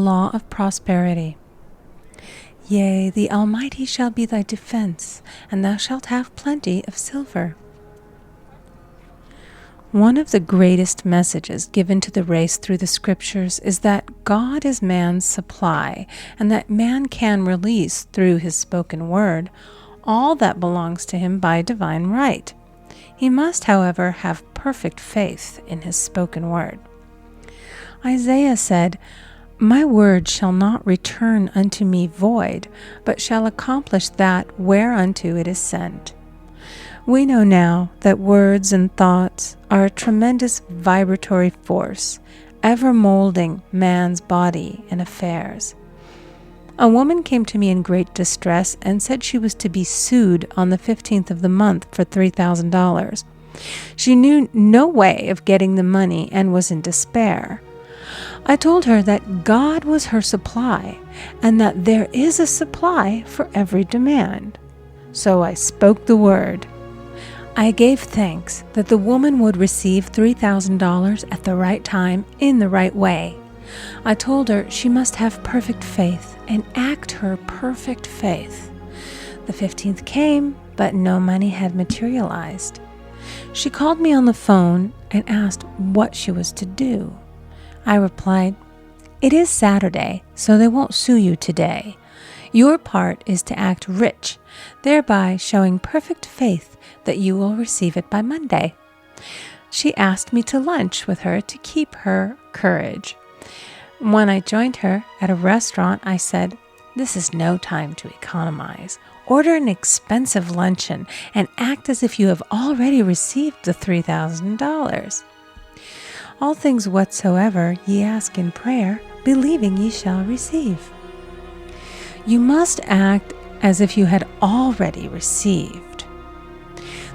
law of prosperity. Yea, the Almighty shall be thy defense, and thou shalt have plenty of silver. One of the greatest messages given to the race through the scriptures is that God is man's supply, and that man can release through his spoken word all that belongs to him by divine right. He must, however, have perfect faith in his spoken word. Isaiah said, "My word shall not return unto me void, but shall accomplish that whereunto it is sent." We know now that words and thoughts are a tremendous vibratory force, ever molding man's body and affairs. A woman came to me in great distress and said she was to be sued on the 15th of the month for $3,000. She knew no way of getting the money and was in despair. I told her that God was her supply and that there is a supply for every demand. So I spoke the word. I gave thanks that the woman would receive $3,000 at the right time in the right way. I told her she must have perfect faith and act her perfect faith. The 15th came, but no money had materialized. She called me on the phone and asked what she was to do. I replied, "It is Saturday, so they won't sue you today. Your part is to act rich, thereby showing perfect faith that you will receive it by Monday." She asked me to lunch with her to keep her courage. When I joined her at a restaurant, I said, "This is no time to economize. Order an expensive luncheon and act as if you have already received the $3,000. All things whatsoever ye ask in prayer, believing ye shall receive." You must act as if you had already received.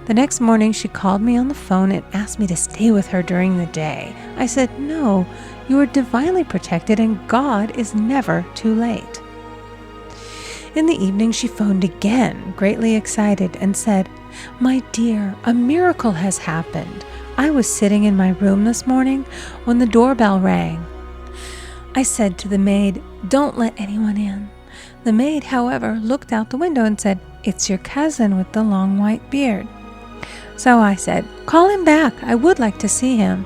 The next morning she called me on the phone and asked me to stay with her during the day. I said, "No, you are divinely protected and God is never too late." In the evening she phoned again, greatly excited, and said, "My dear, a miracle has happened. I was sitting in my room this morning when the doorbell rang. I said to the maid, 'Don't let anyone in.' The maid, however, looked out the window and said, 'It's your cousin with the long white beard.' So I said, 'Call him back. I would like to see him.'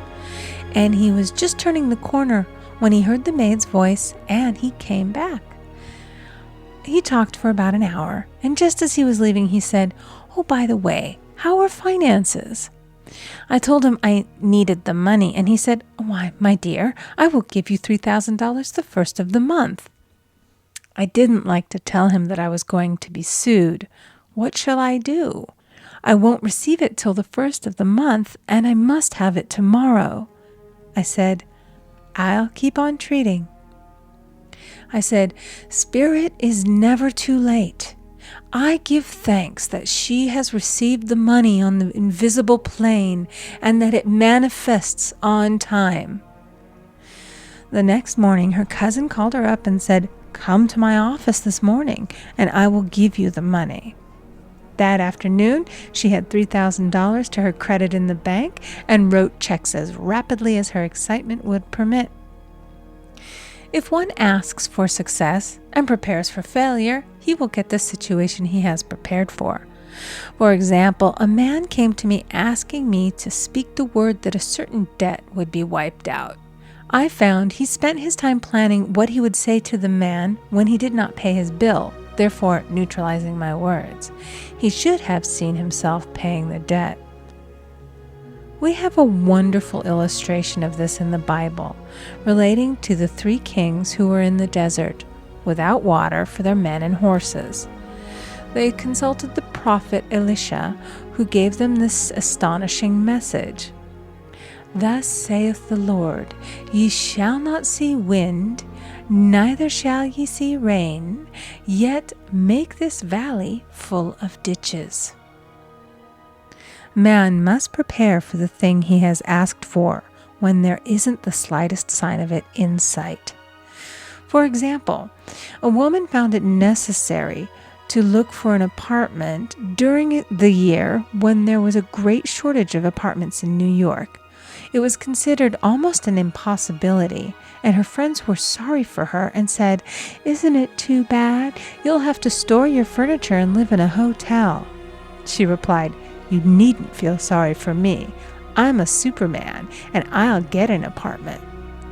And he was just turning the corner when he heard the maid's voice, and he came back. He talked for about an hour, and just as he was leaving, he said, 'Oh, by the way, how are finances?' I told him I needed the money, and he said, 'Why, my dear, I will give you $3,000 the first of the month.' I didn't like to tell him that I was going to be sued. What shall I do? I won't receive it till the first of the month, and I must have it tomorrow. I said, 'I'll keep on treating.' I said, 'Spirit is never too late. I give thanks that she has received the money on the invisible plane and that it manifests on time.' The next morning, her cousin called her up and said, 'Come to my office this morning, and I will give you the money.' That afternoon, she had $3,000 to her credit in the bank and wrote checks as rapidly as her excitement would permit. If one asks for success and prepares for failure, he will get the situation he has prepared for. For example, a man came to me asking me to speak the word that a certain debt would be wiped out. I found he spent his time planning what he would say to the man when he did not pay his bill, therefore neutralizing my words. He should have seen himself paying the debt. We have a wonderful illustration of this in the Bible, relating to the 3 kings who were in the desert, without water for their men and horses. They consulted the prophet Elisha, who gave them this astonishing message. "Thus saith the Lord, Ye shall not see wind, neither shall ye see rain, yet make this valley full of ditches." Man must prepare for the thing he has asked for when there isn't the slightest sign of it in sight. For example, a woman found it necessary to look for an apartment during the year when there was a great shortage of apartments in New York. It was considered almost an impossibility, and her friends were sorry for her and said, "Isn't it too bad? You'll have to store your furniture and live in a hotel." She replied, "You needn't feel sorry for me. I'm a Superman, and I'll get an apartment."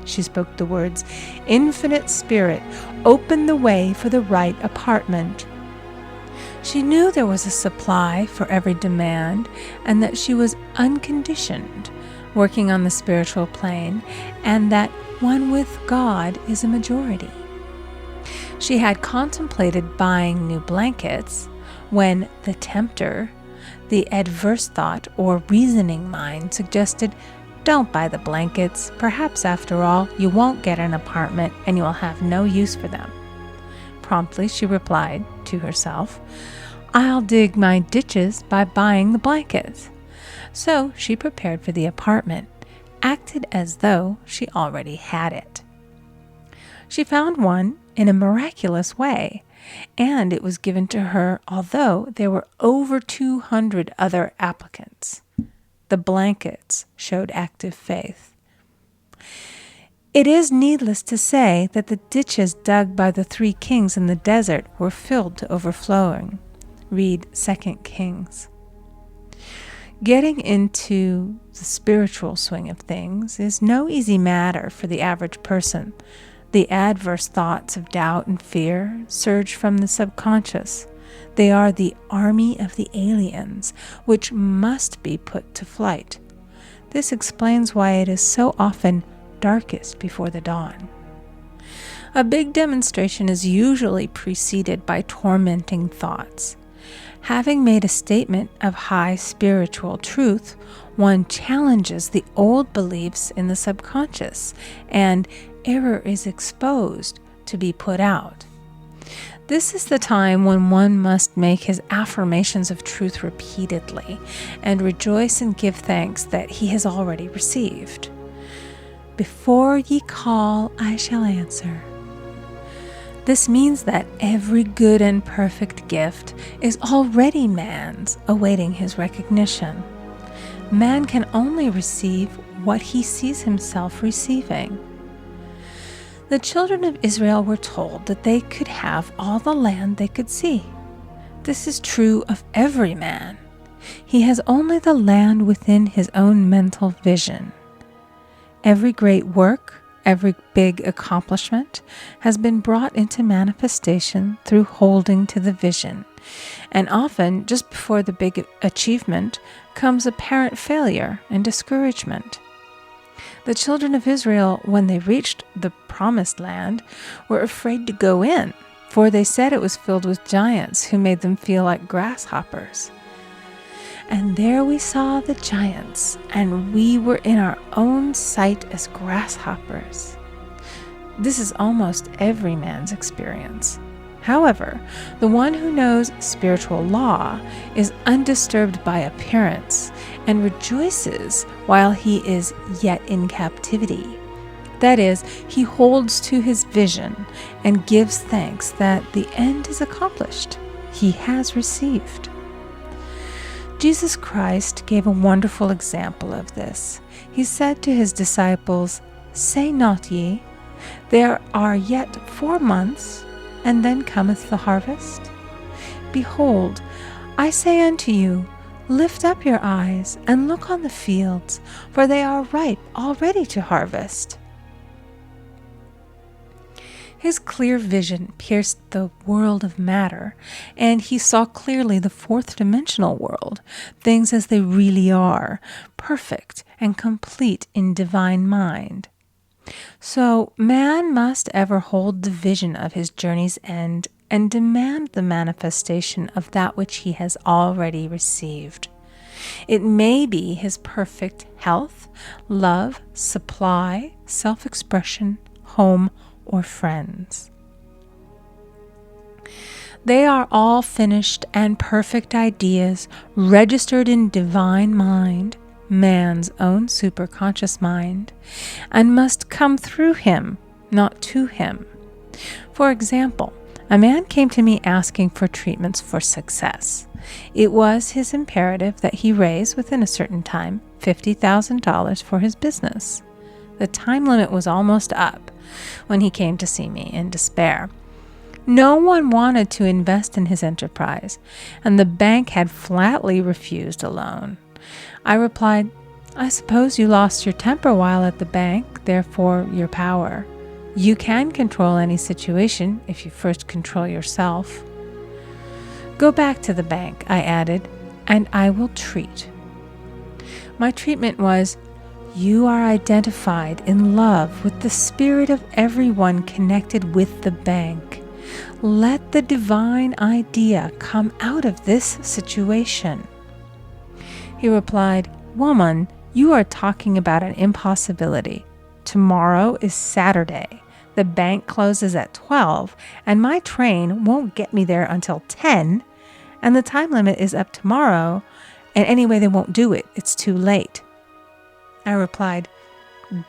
She spoke the words, "Infinite Spirit, open the way for the right apartment." She knew there was a supply for every demand, and that she was unconditioned, working on the spiritual plane, and that one with God is a majority. She had contemplated buying new blankets when the tempter, the adverse thought or reasoning mind, suggested, "Don't buy the blankets. Perhaps after all, you won't get an apartment and you will have no use for them." Promptly she replied to herself, "I'll dig my ditches by buying the blankets." So she prepared for the apartment, acted as though she already had it. She found one in a miraculous way, and it was given to her although there were over 200 other applicants. The blankets showed active faith. It is needless to say that the ditches dug by the 3 kings in the desert were filled to overflowing. Read 2 Kings. Getting into the spiritual swing of things is no easy matter for the average person. The adverse thoughts of doubt and fear surge from the subconscious. They are the army of the aliens, which must be put to flight. This explains why it is so often darkest before the dawn. A big demonstration is usually preceded by tormenting thoughts. Having made a statement of high spiritual truth, one challenges the old beliefs in the subconscious, and error is exposed to be put out. This is the time when one must make his affirmations of truth repeatedly and rejoice and give thanks that he has already received. "Before ye call, I shall answer." This means that every good and perfect gift is already man's, awaiting his recognition. Man can only receive what he sees himself receiving. The children of Israel were told that they could have all the land they could see. This is true of every man. He has only the land within his own mental vision. Every great work, every big accomplishment has been brought into manifestation through holding to the vision, and often just before the big achievement comes apparent failure and discouragement. The children of Israel, when they reached the promised land, were afraid to go in, for they said it was filled with giants who made them feel like grasshoppers. And there we saw the giants, and we were in our own sight as grasshoppers. This is almost every man's experience. However, the one who knows spiritual law is undisturbed by appearance and rejoices while he is yet in captivity. That is, he holds to his vision and gives thanks that the end is accomplished. He has received. Jesus Christ gave a wonderful example of this. He said to his disciples, "Say not ye, there are yet 4 months, and then cometh the harvest? Behold, I say unto you, lift up your eyes, and look on the fields, for they are ripe already to harvest." His clear vision pierced the world of matter, and he saw clearly the 4th-dimensional world, things as they really are, perfect and complete in divine mind. So man must ever hold the vision of his journey's end and demand the manifestation of that which he has already received. It may be his perfect health, love, supply, self-expression, home, or friends. They are all finished and perfect ideas registered in divine mind, man's own superconscious mind, and must come through him, not to him. For example, a man came to me asking for treatments for success. It was his imperative that he raise, within a certain time, $50,000 for his business. The time limit was almost up when he came to see me in despair. No one wanted to invest in his enterprise, and the bank had flatly refused a loan. I replied, "I suppose you lost your temper while at the bank, therefore your power. You can control any situation if you first control yourself." "Go back to the bank," I added, "and I will treat." My treatment was, "You are identified in love with the spirit of everyone connected with the bank. Let the divine idea come out of this situation." He replied, "Woman, you are talking about an impossibility. Tomorrow is Saturday. The bank closes at 12, and my train won't get me there until 10, and the time limit is up tomorrow, and anyway, they won't do it. It's too late." I replied,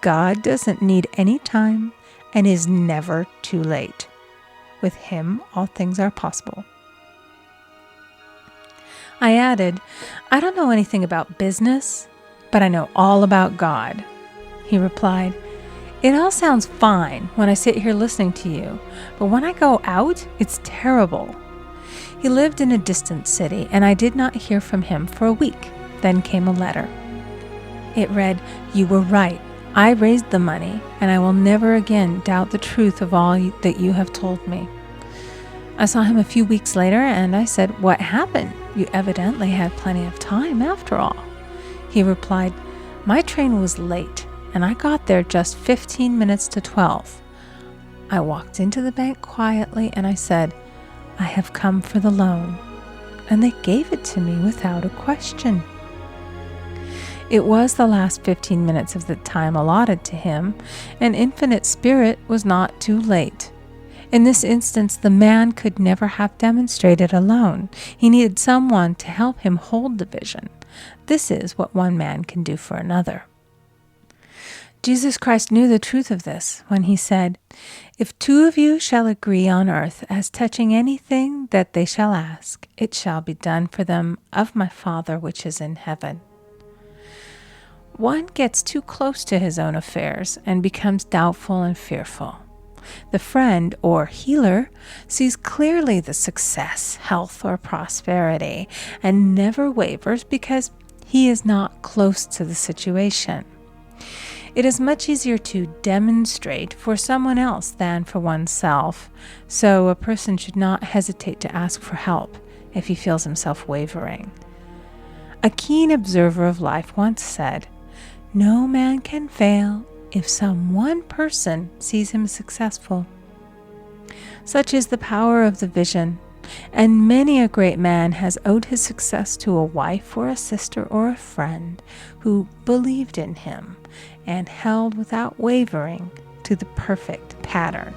"God doesn't need any time and is never too late. With him, all things are possible." I added, "I don't know anything about business, but I know all about God." He replied, "It all sounds fine when I sit here listening to you, but when I go out, it's terrible." He lived in a distant city, and I did not hear from him for a week. Then came a letter. It read, "You were right. I raised the money, and I will never again doubt the truth of all that you have told me." I saw him a few weeks later, and I said, "What happened? You evidently had plenty of time after all." He replied, "My train was late, and I got there just 15 minutes to 12. I walked into the bank quietly, and I said, 'I have come for the loan,' and they gave it to me without a question." It was the last 15 minutes of the time allotted to him, and Infinite Spirit was not too late. In this instance, the man could never have demonstrated alone. He needed someone to help him hold the vision. This is what one man can do for another. Jesus Christ knew the truth of this when he said, "If two of you shall agree on earth as touching anything that they shall ask, it shall be done for them of my Father which is in heaven." One gets too close to his own affairs and becomes doubtful and fearful. The friend or healer sees clearly the success, health, or prosperity and never wavers because he is not close to the situation. It is much easier to demonstrate for someone else than for oneself, so a person should not hesitate to ask for help if he feels himself wavering. A keen observer of life once said, "No man can fail if some one person sees him successful." Such is the power of the vision, and many a great man has owed his success to a wife or a sister or a friend who believed in him and held without wavering to the perfect pattern.